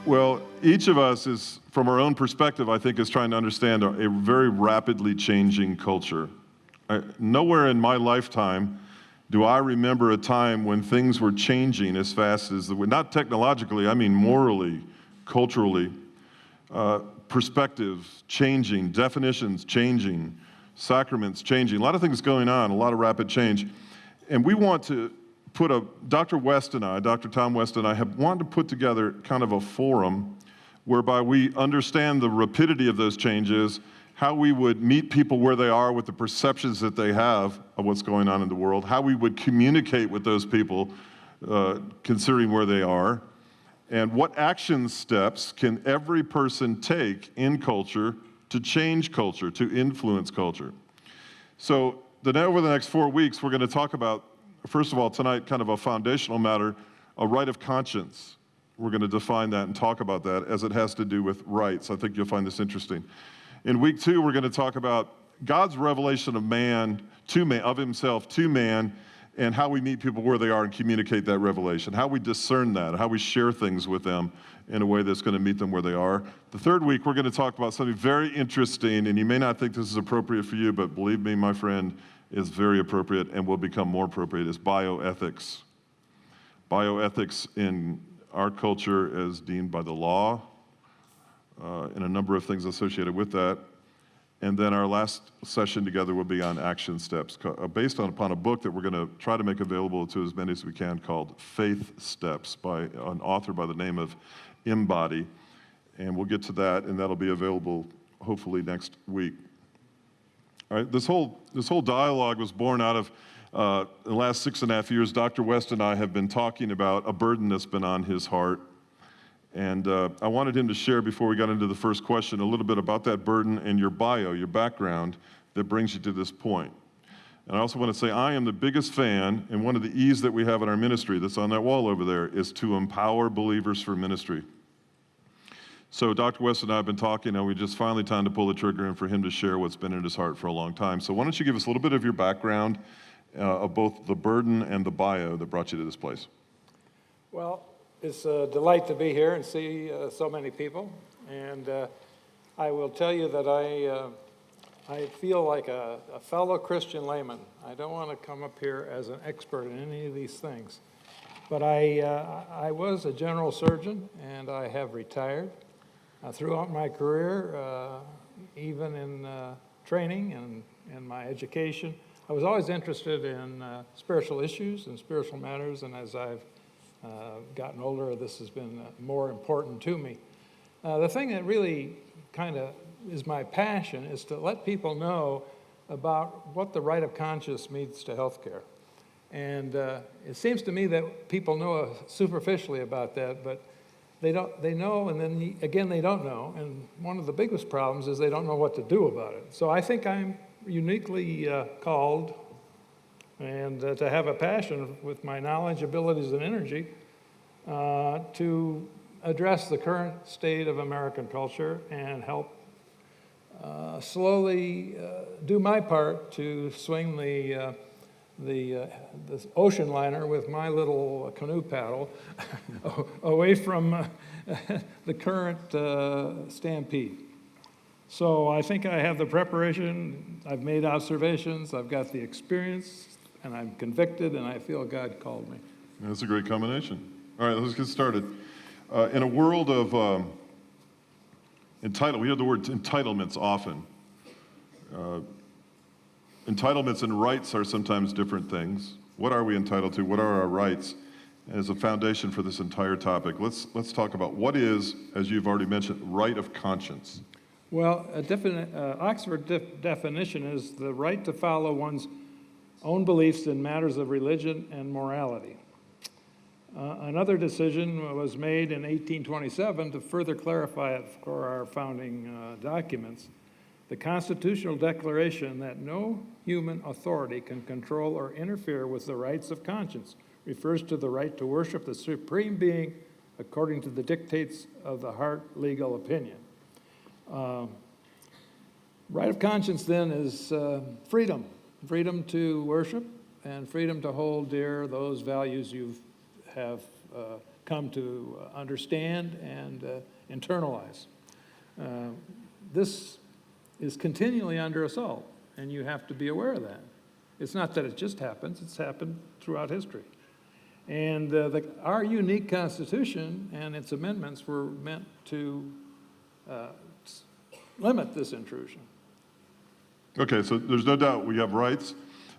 Well, each of us is, from our own perspective, I think, is trying to understand a very rapidly changing culture. Nowhere in my lifetime do I remember a time when things were changing as fast as not technologically, I mean morally, culturally, perspectives changing, definitions changing, sacraments changing, a lot of things going on, a lot of rapid change. And we want to Dr. West and I, Dr. Tom West and I have wanted to put together kind of a forum whereby we understand the rapidity of those changes, how we would meet people where they are with the perceptions that they have of what's going on in the world, how we would communicate with those people considering where they are, and what action steps can every person take in culture to change culture, to influence culture. So over the next 4 weeks, we're going to talk about, first of all, tonight, kind of a foundational matter, a right of conscience. We're going to define that and talk about that as it has to do with rights. I think you'll find this interesting. In week 2, we're going to talk about God's revelation of of himself to man, and how we meet people where they are and communicate that revelation, how we discern that, how we share things with them in a way that's going to meet them where they are. The 3rd week, we're going to talk about something very interesting, and you may not think this is appropriate for you, but believe me, my friend, is very appropriate and will become more appropriate, is bioethics. Bioethics in our culture is deemed by the law, and a number of things associated with that. And then our last session together will be on action steps, based upon a book that we're going to try to make available to as many as we can, called Faith Steps, by an author by the name of Embody. And we'll get to that, and that'll be available hopefully next week. All right, this whole dialogue was born out of the last 6.5 years. Dr. West and I have been talking about a burden that's been on his heart. And I wanted him to share, before we got into the first question, a little bit about that burden and your bio, your background, that brings you to this point. And I also want to say I am the biggest fan, and one of the E's that we have in our ministry that's on that wall over there is to empower believers for ministry. So Dr. West and I have been talking, and we just finally time to pull the trigger and for him to share what's been in his heart for a long time. So why don't you give us a little bit of your background of both the burden and the bio that brought you to this place. Well, it's a delight to be here and see so many people. And I will tell you that I feel like a fellow Christian layman. I don't want to come up here as an expert in any of these things. But I was a general surgeon, and I have retired. Throughout my career, even in training and in my education, I was always interested in spiritual issues and spiritual matters, and as I've gotten older, this has been more important to me. The thing that really kind of is my passion is to let people know about what the right of conscience means to healthcare. And it seems to me that people know superficially about that, but they know, and then again they don't know. And one of the biggest problems is they don't know what to do about it. So I think I'm uniquely called and to have a passion with my knowledge, abilities, and energy to address the current state of American culture and help slowly do my part to swing the ocean liner with my little canoe paddle away from the current stampede. So I think I have the preparation, I've made observations, I've got the experience, and I'm convicted, and I feel God called me. That's a great combination. All right, let's get started. In a world of we hear the word entitlements often. Entitlements and rights are sometimes different things. What are we entitled to? What are our rights? As a foundation for this entire topic, let's talk about what is, as you've already mentioned, right of conscience. Well, Oxford definition is the right to follow one's own beliefs in matters of religion and morality. Another decision was made in 1827 to further clarify it for our founding documents. The Constitutional Declaration that no human authority can control or interfere with the rights of conscience refers to the right to worship the Supreme Being according to the dictates of the heart legal opinion. Right of conscience then is freedom to worship and freedom to hold dear those values you have come to understand and internalize. This is continually under assault, and you have to be aware of that. It's not that it just happens, it's happened throughout history. And our unique Constitution and its amendments were meant to limit this intrusion. Okay, so there's no doubt we have rights,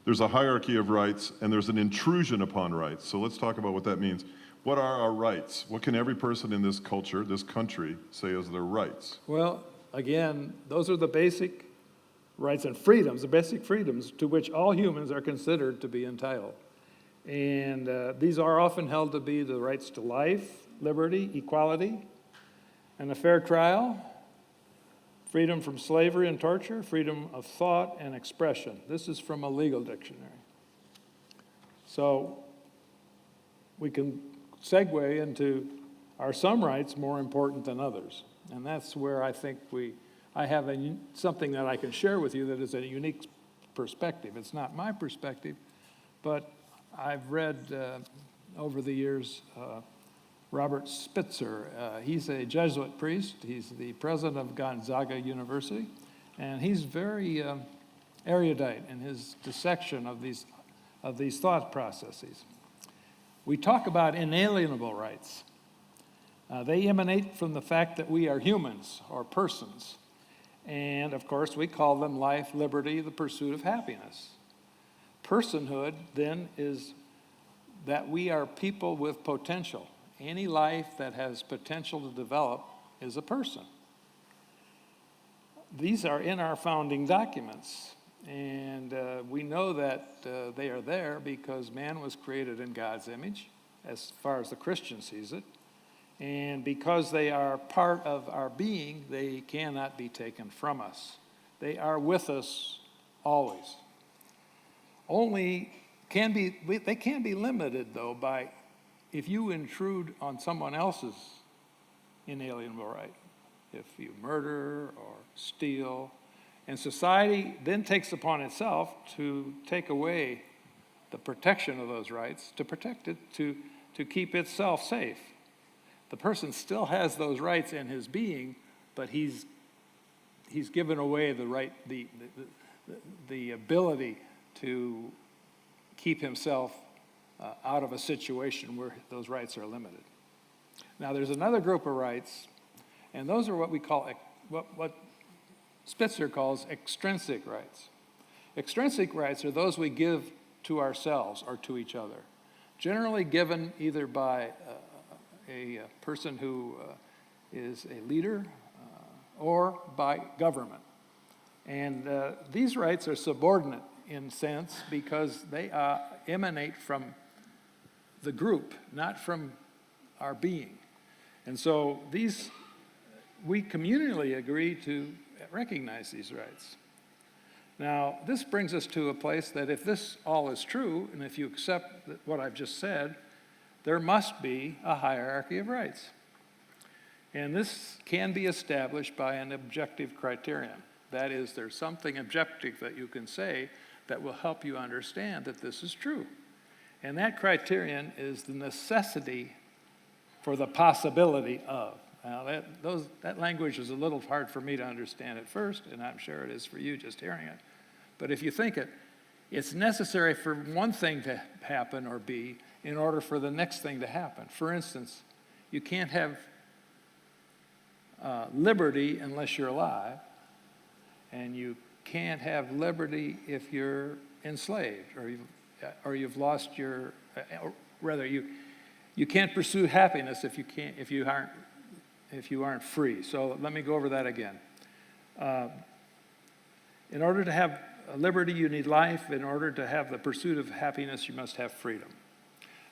there's a hierarchy of rights, and there's an intrusion upon rights. So let's talk about what that means. What are our rights? What can every person in this culture, this country, say as their rights? Well, again, those are the basic rights and freedoms, the basic freedoms to which all humans are considered to be entitled. And these are often held to be the rights to life, liberty, equality, and a fair trial, freedom from slavery and torture, freedom of thought and expression. This is from a legal dictionary. So we can segue into, are some rights more important than others? And that's where I think I have something that I can share with you that is a unique perspective. It's not my perspective, but I've read over the years Robert Spitzer. He's a Jesuit priest. He's the president of Gonzaga University, and he's very erudite in his dissection of these thought processes. We talk about inalienable rights. They emanate from the fact that we are humans or persons. And of course, we call them life, liberty, the pursuit of happiness. Personhood, then, is that we are people with potential. Any life that has potential to develop is a person. These are in our founding documents. And we know that they are there because man was created in God's image, as far as the Christian sees it. And because they are part of our being, they cannot be taken from us. They are with us always. They can be limited, though, by if you intrude on someone else's inalienable right. If you murder or steal. And society then takes upon itself to take away the protection of those rights, to protect it, to keep itself safe. The person still has those rights in his being, but he's given away the right, the ability to keep himself out of a situation where those rights are limited. Now, there's another group of rights, and those are what we call, what Spitzer calls extrinsic rights. Extrinsic rights are those we give to ourselves or to each other, generally given either by a person who is a leader or by government. And these rights are subordinate in sense because they emanate from the group, not from our being. And so we communally agree to recognize these rights. Now, this brings us to a place that if this all is true, and if you accept what I've just said, there must be a hierarchy of rights. And this can be established by an objective criterion. That is, there's something objective that you can say that will help you understand that this is true. And that criterion is the necessity for the possibility of. Now, that language is a little hard for me to understand at first, and I'm sure it is for you just hearing it. But if you think it, it's necessary for one thing to happen or be in order for the next thing to happen. For instance, you can't have liberty unless you're alive, and you can't have liberty if you're enslaved or you've lost your, or rather you can't pursue happiness if you aren't free. So let me go over that again. In order to have liberty, you need life. In order to have the pursuit of happiness, you must have freedom.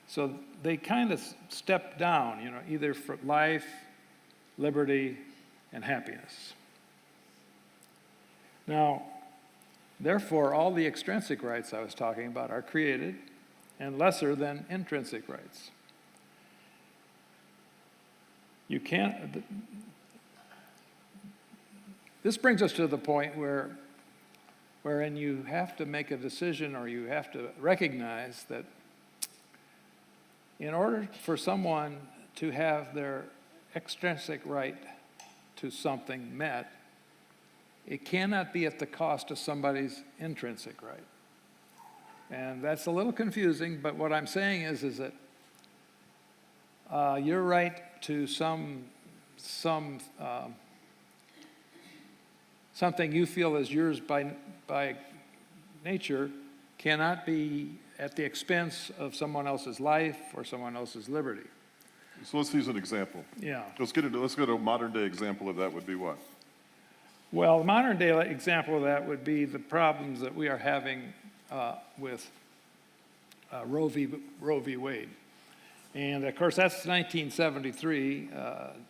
So they kind of step down, either for life, liberty, and happiness. Now, therefore, all the extrinsic rights I was talking about are created and lesser than intrinsic rights. You can't. This brings us to the point wherein you have to make a decision, or you have to recognize that in order for someone to have their extrinsic right to something met, it cannot be at the cost of somebody's intrinsic right. And that's a little confusing, but what I'm saying is that your right to something you feel is yours by nature cannot be at the expense of someone else's life or someone else's liberty. So let's use an example. Yeah. Let's get a modern day example of that would be what? Well, the modern day example of that would be the problems that we are having with Roe v. Wade. And of course, that's 1973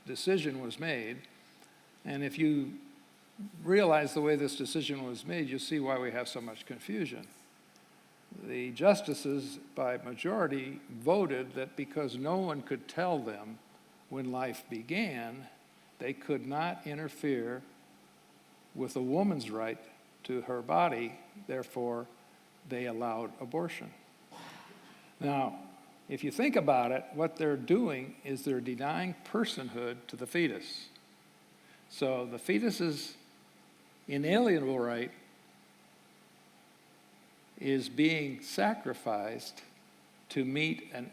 decision was made. And if you realize the way this decision was made, you'll see why we have so much confusion. The justices, by majority, voted that because no one could tell them when life began, they could not interfere with a woman's right to her body, therefore they allowed abortion. Now, if you think about it, what they're doing is they're denying personhood to the fetus. So the fetus's inalienable right is being sacrificed to meet an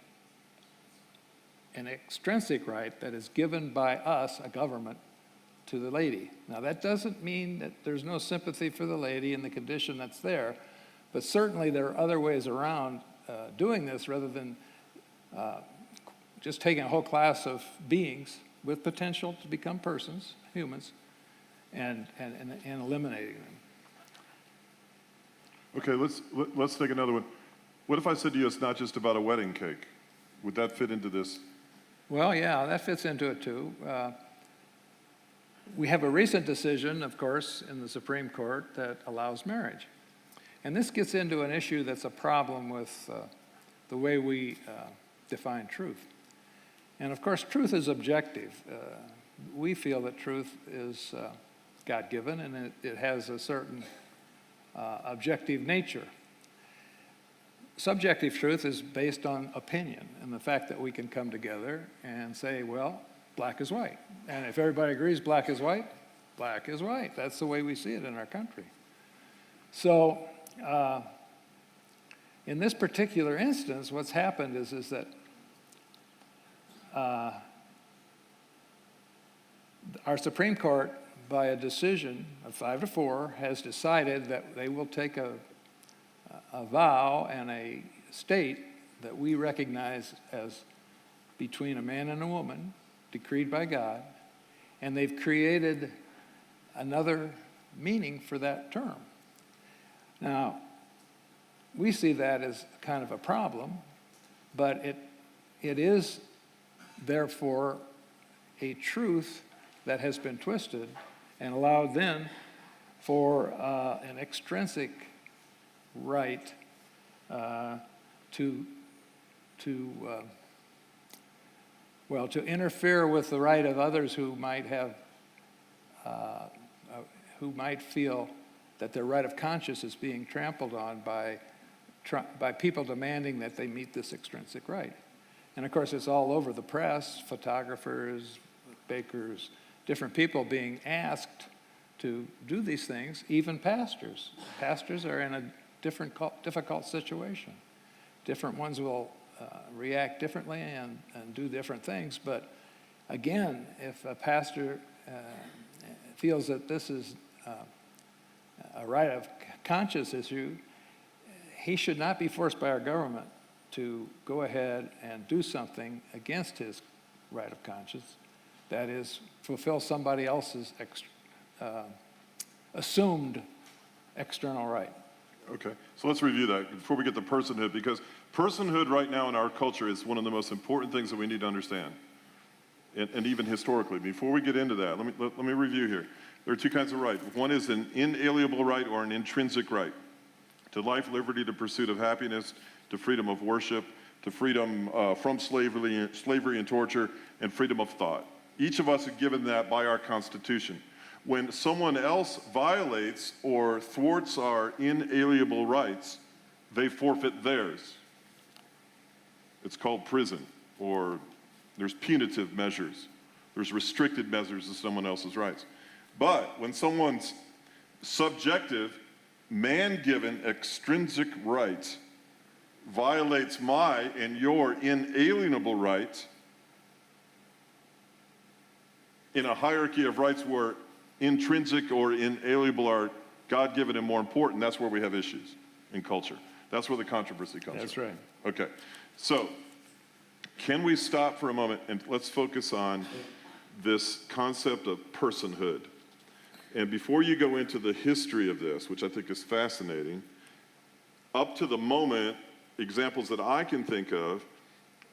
extrinsic right that is given by us, a government, to the lady. Now, that doesn't mean that there's no sympathy for the lady and the condition that's there, but certainly there are other ways around doing this rather than just taking a whole class of beings with potential to become persons, humans, and eliminating them. Okay, let's take another one. What if I said to you it's not just about a wedding cake? Would that fit into this? Well, yeah, that fits into it too. We have a recent decision, of course, in the Supreme Court that allows marriage. And this gets into an issue that's a problem with the way we define truth. And of course, truth is objective. We feel that truth is God-given and it has a certain objective nature. Subjective truth is based on opinion and the fact that we can come together and say, well, black is white. And if everybody agrees black is white, black is white. That's the way we see it in our country. So in this particular instance, what's happened is that our Supreme Court, by a decision of 5-4, has decided that they will take a vow and a state that we recognize as between a man and a woman, decreed by God, and they've created another meaning for that term. Now, we see that as kind of a problem, but it is therefore a truth that has been twisted and allowed then for an extrinsic right to interfere with the right of others who might have, who might feel that their right of conscience is being trampled on by people demanding that they meet this extrinsic right. And of course, it's all over the press, photographers, bakers, different people being asked to do these things, even pastors. Pastors are in a difficult situation. Different ones will react differently and do different things, but again, if a pastor feels that this is a right of conscience issue, he should not be forced by our government to go ahead and do something against his right of conscience, that is, fulfill somebody else's assumed external right. Okay, so let's review that before we get to personhood, because personhood right now in our culture is one of the most important things that we need to understand, and even historically. Before we get into that, let me review here. There are two kinds of right. One is an inalienable right or an intrinsic right to life, liberty, to pursuit of happiness, to freedom of worship, to freedom from slavery and torture, and freedom of thought. Each of us are given that by our Constitution. When someone else violates or thwarts our inalienable rights, they forfeit theirs. It's called prison or There's punitive measures. There's restricted measures of someone else's rights. But when someone's subjective, man-given extrinsic right violates my and your inalienable rights in a hierarchy of rights where intrinsic or inalienable are God-given and more important, that's where we have issues in culture. That's where the controversy comes from. That's right. Okay, so can we stop for a moment and let's focus on this concept of personhood. And before you go into the history of this, which I think is fascinating, up to the moment, examples that I can think of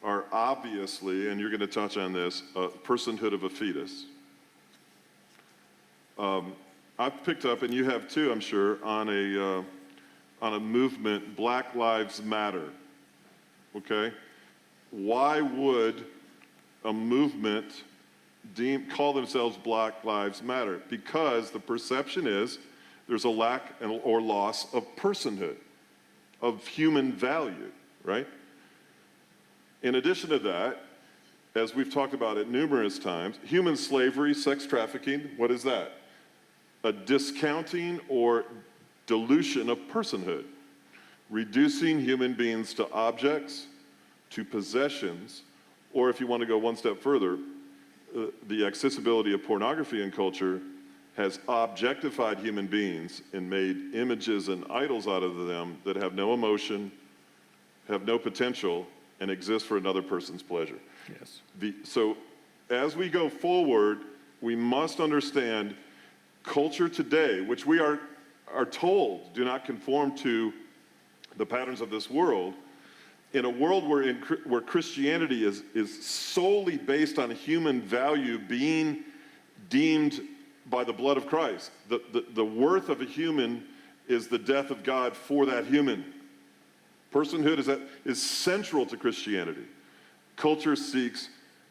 are obviously, and you're going to touch on this, personhood of a fetus. I've picked up, and you have too, I'm sure, on a movement, Black Lives Matter. Okay, why would a movement call themselves Black Lives Matter? Because the perception is there's a lack or loss of personhood, of human value, right? In addition to that, as we've talked about it numerous times, human slavery, sex trafficking, what is that? A discounting or dilution of personhood, reducing human beings to objects, to possessions, or if you want to go one step further, the accessibility of pornography in culture has objectified human beings and made images and idols out of them that have no emotion, have no potential, and exist for another person's pleasure. Yes. So as we go forward, we must understand culture today, which we are told do not conform to the patterns of this world, in a world where Christianity is solely based on human value being deemed by the blood of Christ. The worth of a human is the death of God for that human. Personhood is central to Christianity. Culture seeks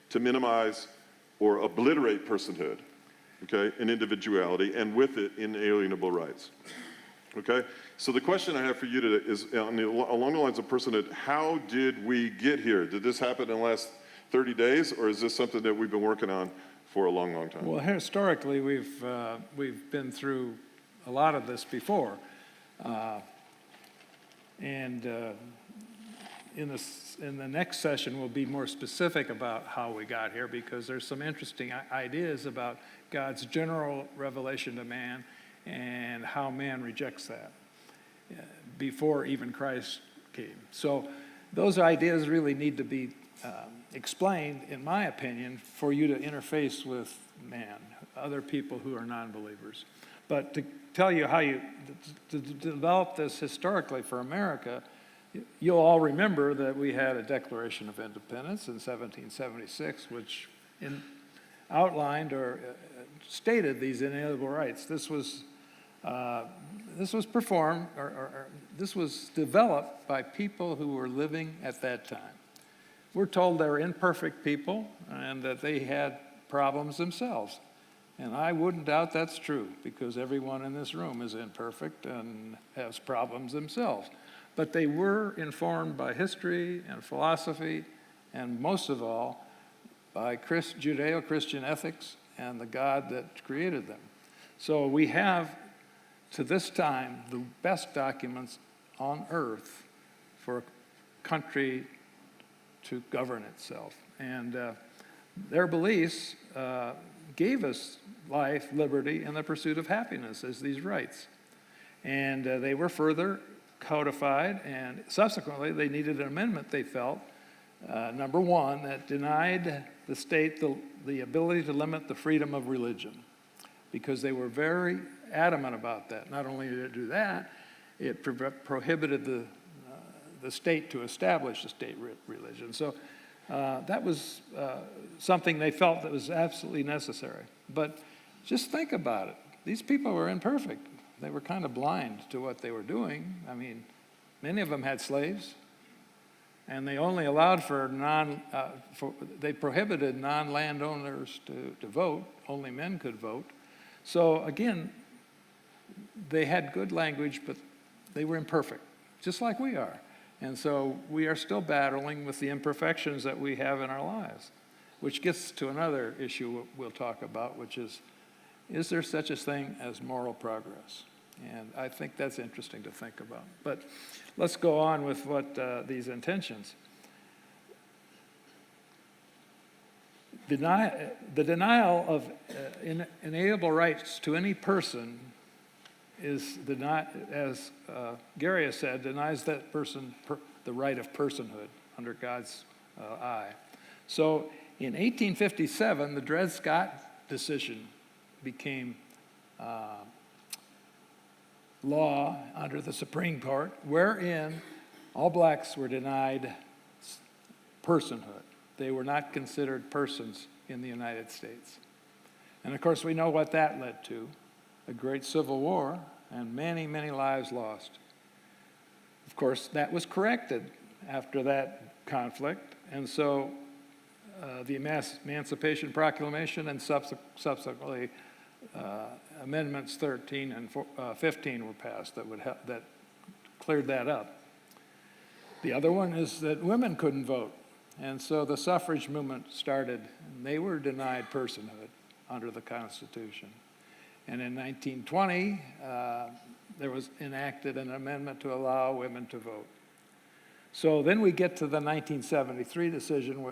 to minimize or obliterate personhood, okay, and individuality, and with it, inalienable rights. Okay? So the question I have for you today is along the lines of personhood, how did we get here? Did this happen in the last 30 days, or is this something that we've been working on for a long, long time? Well, historically, we've been through a lot of this before. In the next session, we'll be more specific about how we got here, because there's some interesting ideas about God's general revelation to man and how man rejects that before even Christ came. So those ideas really need to be explained, in my opinion, for you to interface with man, other people who are non-believers. But to tell you how to develop this historically for America, you'll all remember that we had a Declaration of Independence in 1776, which outlined or stated these inalienable rights. This was performed, or this was developed by people who were living at that time. We're told they're imperfect people and that they had problems themselves. And I wouldn't doubt that's true, because everyone in this room is imperfect and has problems themselves. But they were informed by history and philosophy, and most of all, by Judeo-Christian ethics and the God that created them. So we have, to this time, the best documents on earth for a country to govern itself. And their beliefs gave us life, liberty, and the pursuit of happiness as these rights. And they were further codified, and subsequently they needed an amendment, they felt, number one, that denied the state the ability to limit the freedom of religion, because they were very adamant about that. Not only did it do that, it prohibited the state to establish a state religion. So that was something they felt that was absolutely necessary. But just think about it. These people were imperfect. They were kind of blind to what they were doing. I mean, many of them had slaves, and they only allowed they prohibited non-landowners to vote. Only men could vote. So again, they had good language, but they were imperfect, just like we are. And so we are still battling with the imperfections that we have in our lives. which gets to another issue we'll talk about, which is there such a thing as moral progress? And I think that's interesting to think about. But let's go on with what these intentions. The denial of inalienable rights to any person is, as Gary has said, denies that person the right of personhood under God's eye. So in 1857, the Dred Scott decision became law under the Supreme Court, wherein all blacks were denied personhood. They were not considered persons in the United States. And of course, we know what that led to, a great civil war and many, many lives lost. Of course, that was corrected after that conflict, and so the Emancipation Proclamation and subsequently Amendments 13 and 15 were passed that cleared that up. The other one is that women couldn't vote. And so the suffrage movement started, and they were denied personhood under the Constitution. And in 1920, there was enacted an amendment to allow women to vote. So then we get to the 1973 decision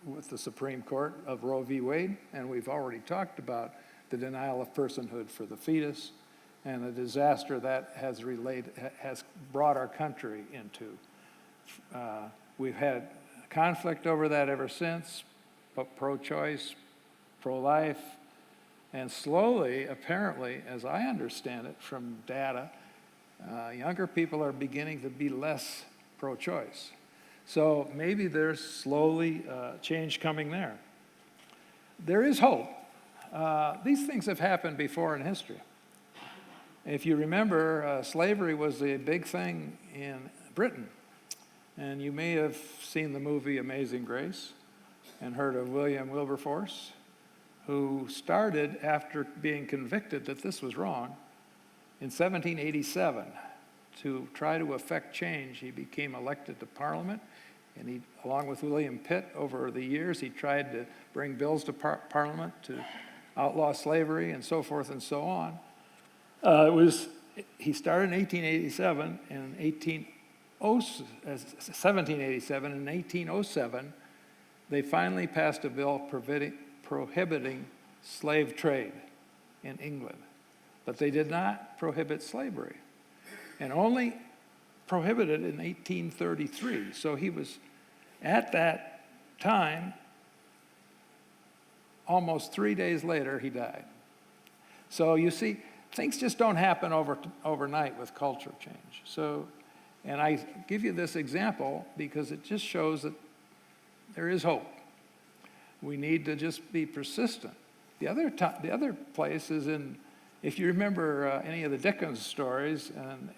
with the Supreme Court of Roe v. Wade, and we've already talked about the denial of personhood for the fetus and the disaster that has brought our country into. We've had conflict over that ever since, but pro-choice, pro-life, and slowly, apparently, as I understand it from data, younger people are beginning to be less pro-choice. So maybe there's slowly change coming there. There is hope. These things have happened before in history. If you remember, slavery was a big thing in Britain. And you may have seen the movie Amazing Grace and heard of William Wilberforce, who started, after being convicted that this was wrong, in 1787 to try to effect change. He became elected to Parliament, and he, along with William Pitt, over the years, he tried to bring bills to Parliament to outlaw slavery and so forth and so on. He started in 1887, and 1787 and 1807, they finally passed a bill prohibiting slave trade in England. But they did not prohibit slavery, and only prohibited in 1833. So he was, at that time, almost 3 days later, he died. So you see, things just don't happen overnight with culture change. So, and I give you this example because it just shows that there is hope. We need to just be persistent. The other place is in, if you remember any of the Dickens stories and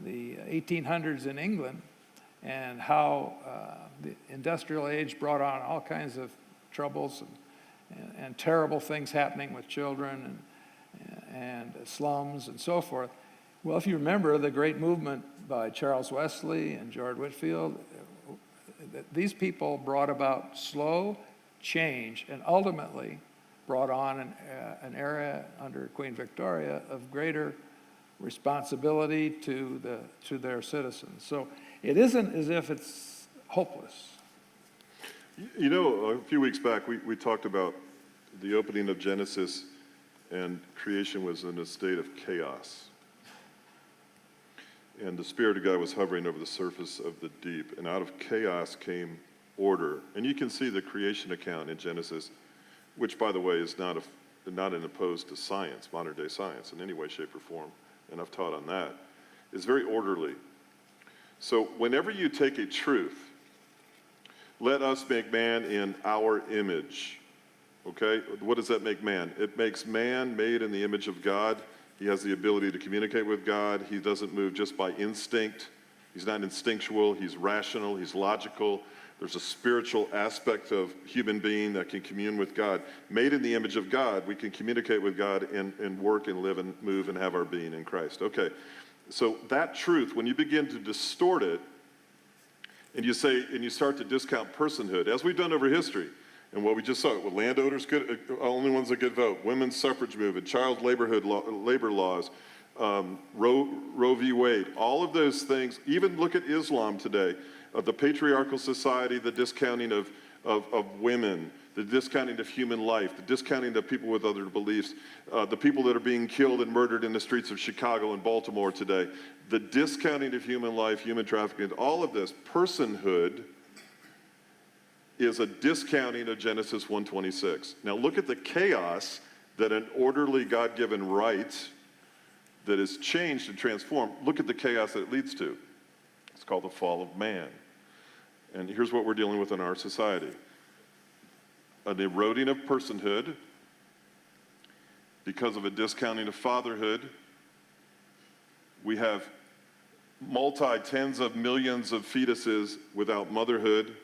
the 1800s in England, and how the industrial age brought on all kinds of troubles and terrible things happening with children and slums and so forth. Well, if you remember the great movement by Charles Wesley and George Whitefield, these people brought about slow change and ultimately brought on an era under Queen Victoria of greater responsibility to their citizens. So it isn't as if it's hopeless. You know, a few weeks back, we talked about the opening of Genesis, and creation was in a state of chaos. And the Spirit of God was hovering over the surface of the deep, and out of chaos came order. And you can see the creation account in Genesis, which, by the way, is not opposed to science, modern-day science, in any way, shape, or form, and I've taught on that, is very orderly. So whenever you take a truth, let us make man in our image, okay? What does that make man? It makes man made in the image of God. He has the ability to communicate with God. He doesn't move just by instinct. He's not instinctual. He's rational. He's logical. There's a spiritual aspect of human being that can commune with God. Made in the image of God, we can communicate with God and work and live and move and have our being in Christ. Okay, so that truth, when you begin to distort it, and you start to discount personhood, as we've done over history, And what we just saw, well, landowners could, only ones that could vote, women's suffrage movement, child labor laws, Roe v. Wade, all of those things, even look at Islam today, the patriarchal society, the discounting of women, the discounting of human life, the discounting of people with other beliefs, the people that are being killed and murdered in the streets of Chicago and Baltimore today, the discounting of human life, human trafficking, all of this, personhood is a discounting of Genesis 1:26. Now look at the chaos that an orderly God-given right that is changed and transformed, look at the chaos that it leads to. It's called the fall of man. And here's what we're dealing with in our society. An eroding of personhood because of a discounting of fatherhood. We have tens of millions of fetuses without motherhood.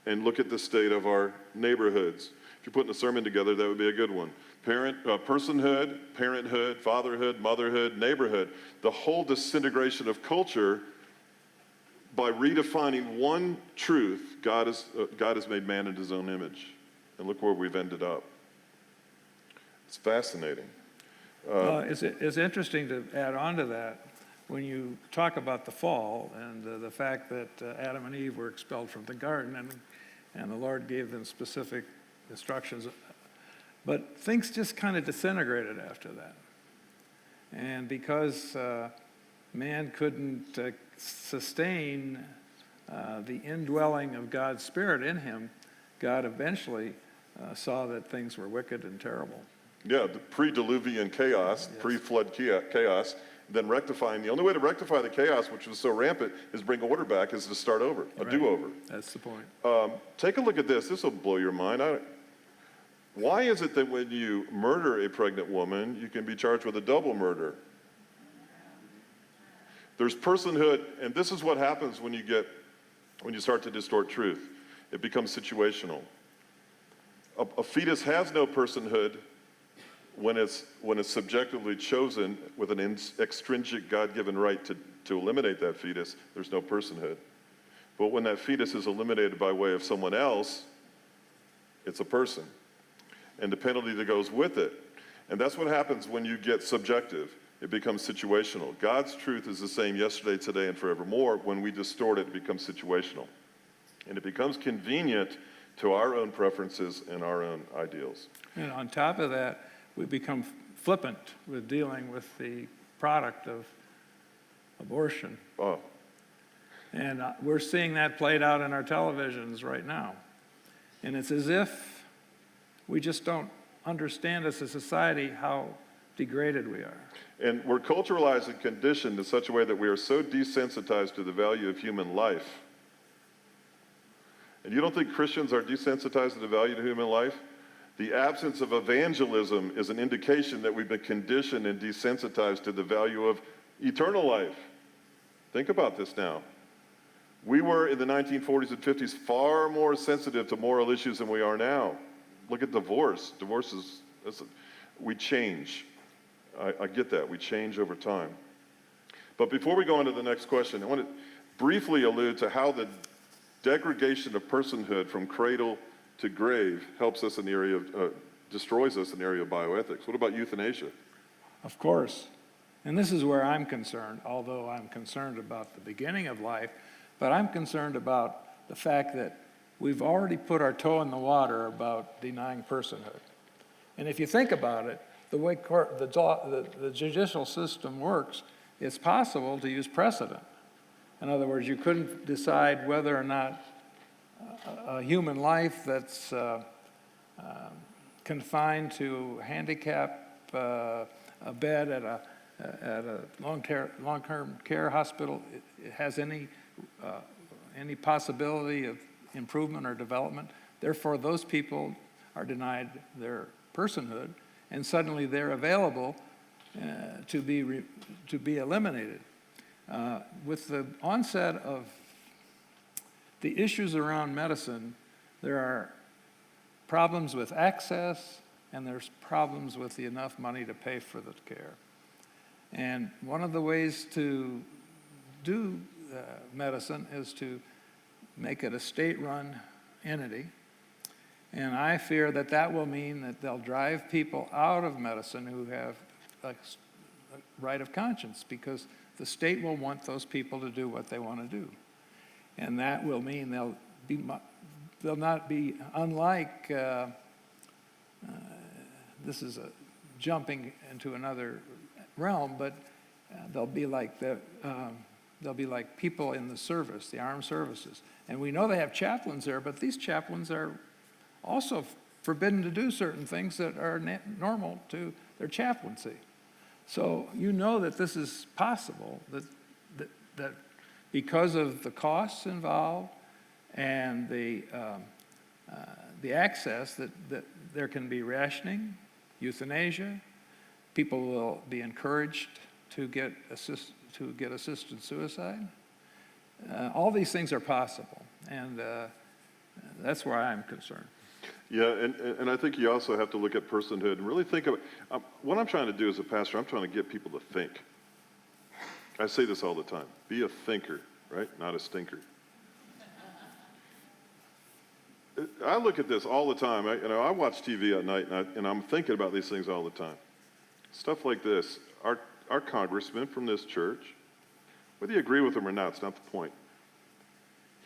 And look at the state of our neighborhoods. If you're putting a sermon together, that would be a good one. Personhood, parenthood, fatherhood, motherhood, neighborhood. The whole disintegration of culture by redefining one truth. God has made man in his own image. And look where we've ended up. It's fascinating. It's interesting to add on to that. When you talk about the fall and the fact that Adam and Eve were expelled from the garden and the Lord gave them specific instructions, but things just kind of disintegrated after that. And because man couldn't sustain the indwelling of God's Spirit in him, God eventually saw that things were wicked and terrible. Yeah, the pre-diluvian chaos, yes. Pre-flood chaos, then rectifying. The only way to rectify the chaos, which was so rampant, is bring order back, is to start over, a do-over. That's the point. Take a look at this. This will blow your mind. Why is it that when you murder a pregnant woman, you can be charged with a double murder? There's personhood, and this is what happens when you start to distort truth. It becomes situational. A fetus has no personhood when it's subjectively chosen with an extrinsic God-given right to eliminate that fetus. There's no personhood. But when that fetus is eliminated by way of someone else, it's a person. And the penalty that goes with it. And that's what happens when you get subjective. It becomes situational. God's truth is the same yesterday, today, and forevermore. When we distort it, it becomes situational. And it becomes convenient to our own preferences and our own ideals. And on top of that, we become flippant with dealing with the product of abortion. Oh. And we're seeing that played out in our televisions right now. And it's as if we just don't understand as a society how degraded we are. And we're culturalized and conditioned in such a way that we are so desensitized to the value of human life. And you don't think Christians are desensitized to the value of human life? The absence of evangelism is an indication that we've been conditioned and desensitized to the value of eternal life. Think about this now. We were in the 1940s and 50s far more sensitive to moral issues than we are now. Look at divorce. Divorce is, we change. I get that. We change over time. But before we go on to the next question, I want to briefly allude to how the degradation of personhood from cradle to grave helps us in the area of, destroys us in the area of bioethics. What about euthanasia? Of course. And this is where I'm concerned, although I'm concerned about the beginning of life, but I'm concerned about the fact that we've already put our toe in the water about denying personhood. And if you think about it, the way the judicial system works, it's possible to use precedent. In other words, you couldn't decide whether or not a human life that's confined to handicap, a bed at a long-term care hospital, it has any possibility of improvement or development. Therefore, those people are denied their personhood, and suddenly they're available to be eliminated. With the onset of the issues around medicine, there are problems with access, and there's problems with enough money to pay for the care. And one of the ways to do medicine is to make it a state-run entity And I fear that that will mean that they'll drive people out of medicine who have a right of conscience, because the state will want those people to do what they want to do. And that will mean they'll not be unlike, this is a jumping into another realm, but they'll be like people in the service, the armed services. And we know they have chaplains there, but these chaplains are also forbidden to do certain things that are normal to their chaplaincy. So you know that this is possible, that because of the costs involved and the access, that there can be rationing, euthanasia. People will be encouraged to get assisted suicide. All these things are possible, and that's where I'm concerned. Yeah, and I think you also have to look at personhood and really think of what I'm trying to do as a pastor. I'm trying to get people to think. I say this all the time: be a thinker, right? Not a stinker. I look at this all the time. I watch TV at night, and I'm thinking about these things all the time. Stuff like this. Our congressman from this church, whether you agree with him or not, it's not the point.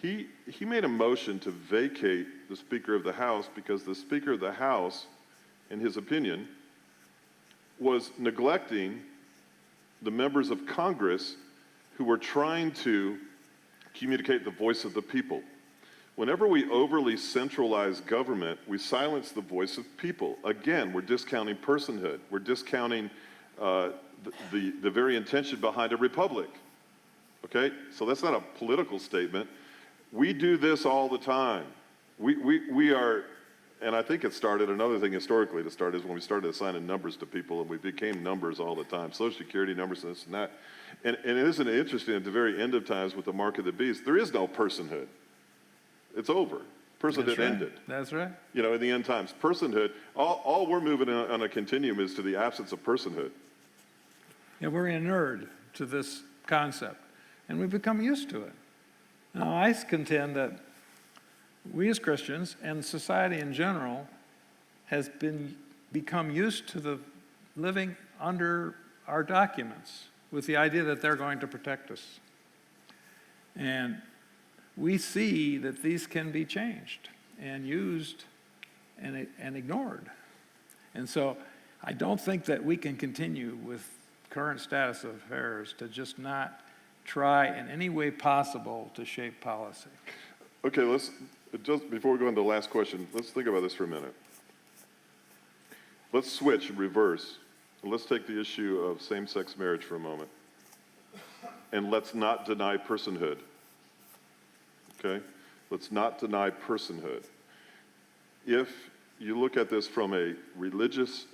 He made a motion to vacate the Speaker of the House because the Speaker of the House, in his opinion, was neglecting the members of Congress who were trying to communicate the voice of the people. Whenever we overly centralize government, we silence the voice of people. Again, we're discounting personhood. We're discounting the very intention behind a republic. Okay? So that's not a political statement. We do this all the time. We are, and I think it started, another thing historically to start is when we started assigning numbers to people, and we became numbers all the time. Social Security numbers and this and that. And isn't it interesting, at the very end of times with the mark of the beast, there is no personhood. It's over. Personhood ended. That's right. You know, in the end times, personhood, all we're moving on a continuum is to the absence of personhood. Yeah, we're inured to this concept, and we've become used to it. Now, I contend that we as Christians and society in general has become used to the living under our documents with the idea that they're going to protect us. And we see that these can be changed and used and ignored. And so I don't think that we can continue with current status of affairs to just not try in any way possible to shape policy. Okay, let's, just before we go into the last question, let's think about this for a minute. Let's switch and reverse. Let's take the issue of same-sex marriage for a moment. And let's not deny personhood. Okay? Let's not deny personhood. If you look at this from a religious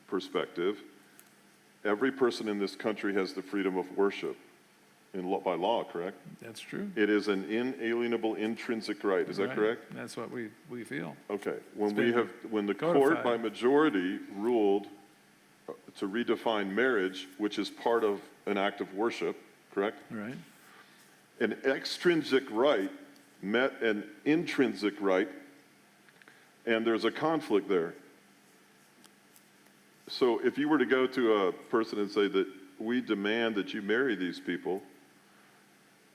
perspective, every person in this country has the freedom of worship by law, correct? That's true. It is an inalienable intrinsic right. Is that correct? That's what we feel. Okay. When the codified. court by majority ruled to redefine marriage, which is part of an act of worship, correct? Right. An extrinsic right met an intrinsic right, and there's a conflict there. So if you were to go to a person and say that we demand that you marry these people,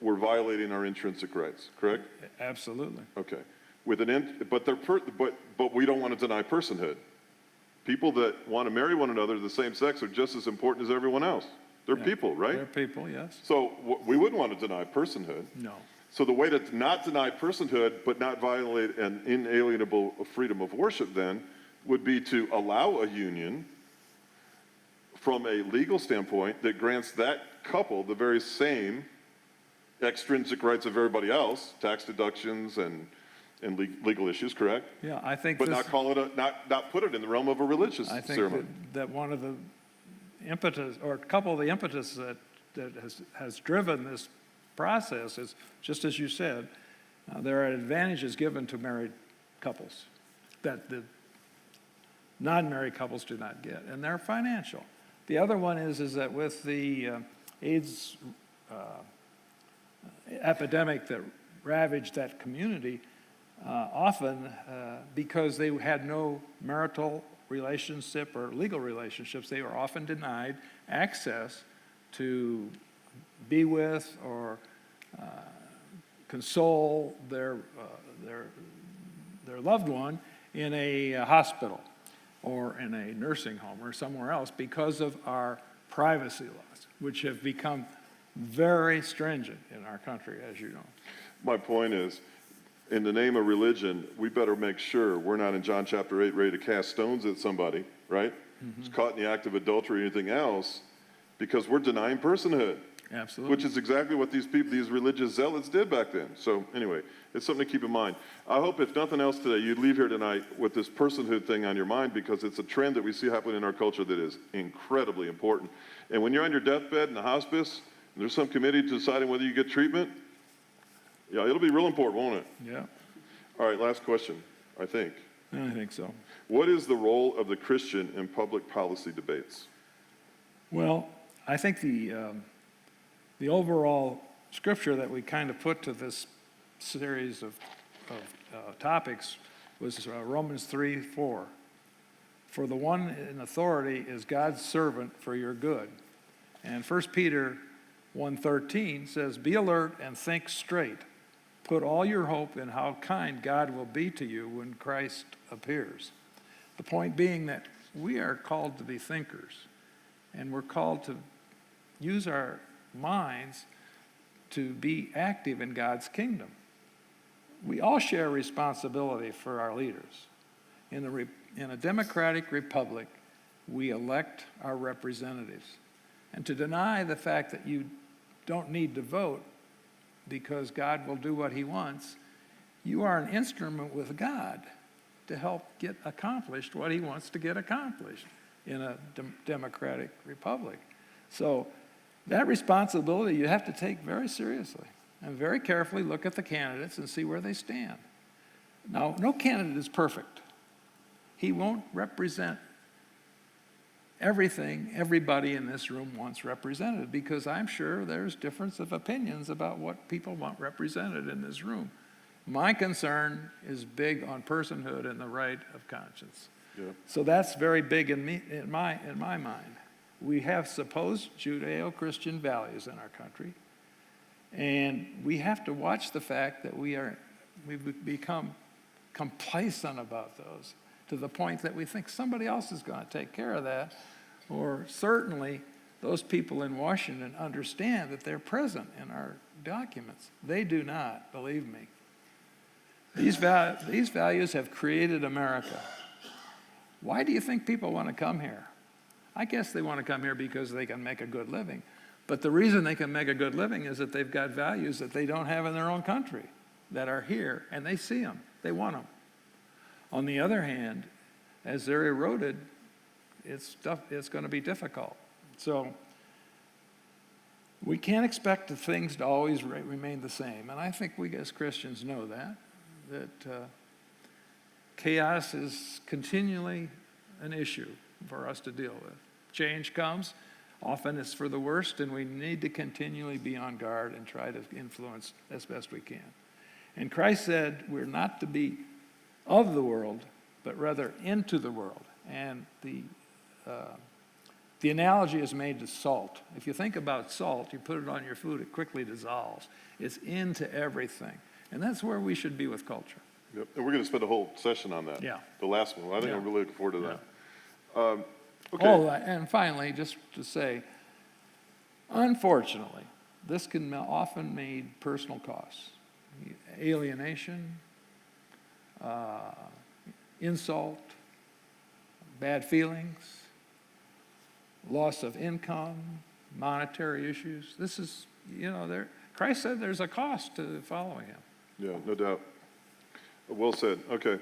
we're violating our intrinsic rights, correct? Absolutely. Okay. But we don't want to deny personhood. People that want to marry one another of the same sex are just as important as everyone else. They're people, right? They're people, yes. So we wouldn't want to deny personhood. No. So the way to not deny personhood but not violate an inalienable freedom of worship then would be to allow a union from a legal standpoint that grants that couple the very same extrinsic rights of everybody else, tax deductions and legal issues, correct? Yeah, I think But not call it not put it in the realm of a religious ceremony. I think that one of the impetus, or a couple of the impetus that has driven this process is, just as you said, there are advantages given to married couples that the non-married couples do not get, and they're financial. The other one is that with the AIDS epidemic that ravaged that community, often because they had no marital relationship or legal relationships, they were often denied access to be with or console their loved one in a hospital or in a nursing home or somewhere else because of our privacy laws, which have become very stringent in our country, as you know. My point is, in the name of religion, we better make sure we're not in John chapter 8 ready to cast stones at somebody, right? Who's caught in the act of adultery or anything else, because we're denying personhood. Absolutely. Which is exactly what these people, these religious zealots did back then. So anyway, it's something to keep in mind. I hope if nothing else today, you'd leave here tonight with this personhood thing on your mind, because it's a trend that we see happening in our culture that is incredibly important. And when you're on your deathbed in the hospice, and there's some committee deciding whether you get treatment, yeah, it'll be real important, won't it? Yeah, All right, last question, I think. I think so. What is the role of the Christian in public policy debates? Well, I think the overall scripture that we kind of put to this series of topics was Romans 3:4. For the one in authority is God's servant for your good. And 1 Peter 1:13 says, be alert and think straight. Put all your hope in how kind God will be to you when Christ appears. The point being that we are called to be thinkers, and we're called to use our minds to be active in God's kingdom. We all share responsibility for our leaders. In a democratic republic, we elect our representatives. And to deny the fact that you don't need to vote because God will do what he wants, you are an instrument with God to help get accomplished what he wants to get accomplished in a democratic republic. So that responsibility you have to take very seriously and very carefully look at the candidates and see where they stand. Now, no candidate is perfect. He won't represent everything everybody in this room wants represented, because I'm sure there's difference of opinions about what people want represented in this room. My concern is big on personhood and the right of conscience. Yeah. So that's very big in my mind. We have supposed Judeo-Christian values in our country, and we have to watch the fact that we've become complacent about those, to the point that we think somebody else is going to take care of that, or certainly those people in Washington understand that they're present in our documents. They do not, believe me. These values have created America. Why do you think people want to come here? I guess they want to come here because they can make a good living. But the reason they can make a good living is that they've got values that they don't have in their own country that are here, and they see them. They want them. On the other hand, as they're eroded, it's going to be difficult. So we can't expect the things to always remain the same. And I think we as Christians know that chaos is continually an issue for us to deal with. Change comes, often it's for the worst, and we need to continually be on guard and try to influence as best we can. And Christ said we're not to be of the world, but rather into the world. And the analogy is made to salt. If you think about salt, you put it on your food, it quickly dissolves. It's into everything. And that's where we should be with culture. Yep. And we're going to spend a whole session on that. Yeah. The last one. I think Yeah. I'm really looking forward to that. Yeah. Okay. Oh, and finally, just to say, unfortunately, this can often mean personal costs. Alienation, insult, bad feelings, loss of income, monetary issues. This is, Christ said there's a cost to following him. Yeah, no doubt. Well said. Okay.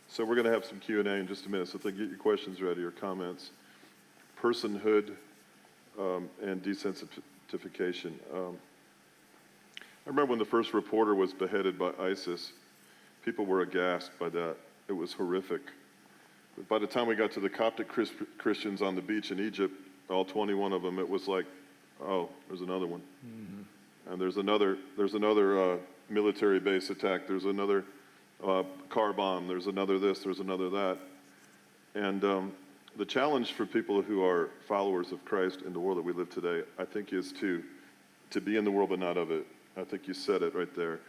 So we're going to have some Q&A in just a minute. So get your questions ready or comments. Personhood and desensitification. I remember when the first reporter was beheaded by ISIS, people were aghast by that. It was horrific. But by the time we got to the Coptic Christians on the beach in Egypt, all 21 of them, it was like, oh, there's another one. Mm-hmm. And there's another military base attack. There's another car bomb, there's another this, there's another that. And the challenge for people who are followers of Christ in the world that we live today, I think, is to be in the world but not of it. I think you said it right there.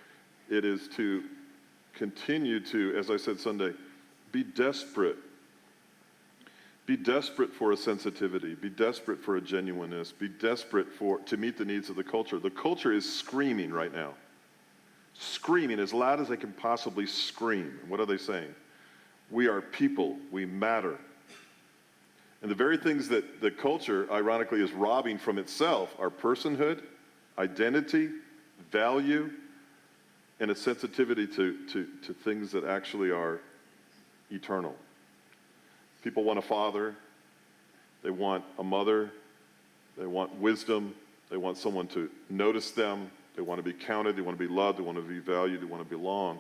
It is to continue to, as I said Sunday, be desperate. Be desperate for a sensitivity. Be desperate for a genuineness. Be desperate to meet the needs of the culture. The culture is screaming right now. Screaming as loud as they can possibly scream. What are they saying? We are people. We matter. And the very things that the culture, ironically, is robbing from itself are personhood, identity, value, and a sensitivity to things that actually are eternal. People want a father, they want a mother, they want wisdom, they want someone to notice them, they want to be counted, they want to be loved, they want to be valued, they want to belong.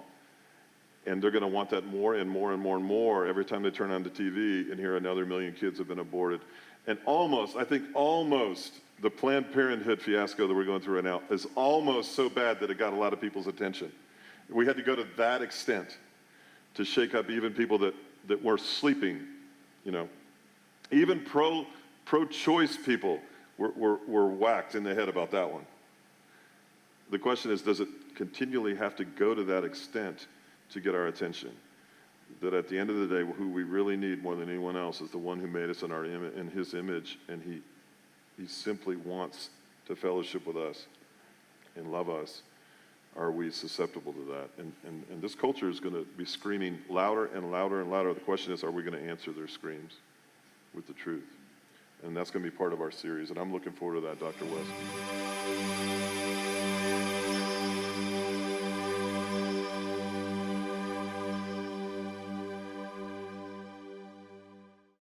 And they're going to want that more and more and more and more every time they turn on the TV and hear another million kids have been aborted. And almost, I think almost, the Planned Parenthood fiasco that we're going through right now is almost so bad that it got a lot of people's attention. We had to go to that extent to shake up even people that were sleeping, you know. Even pro-choice people were whacked in the head about that one. The question is, does it continually have to go to that extent to get our attention? That at the end of the day, who we really need more than anyone else is the one who made us in his image, and he simply wants to fellowship with us and love us. Are we susceptible to that? And this culture is going to be screaming louder and louder and louder. The question is, are we going to answer their screams with the truth? And that's going to be part of our series, and I'm looking forward to that, Dr. West.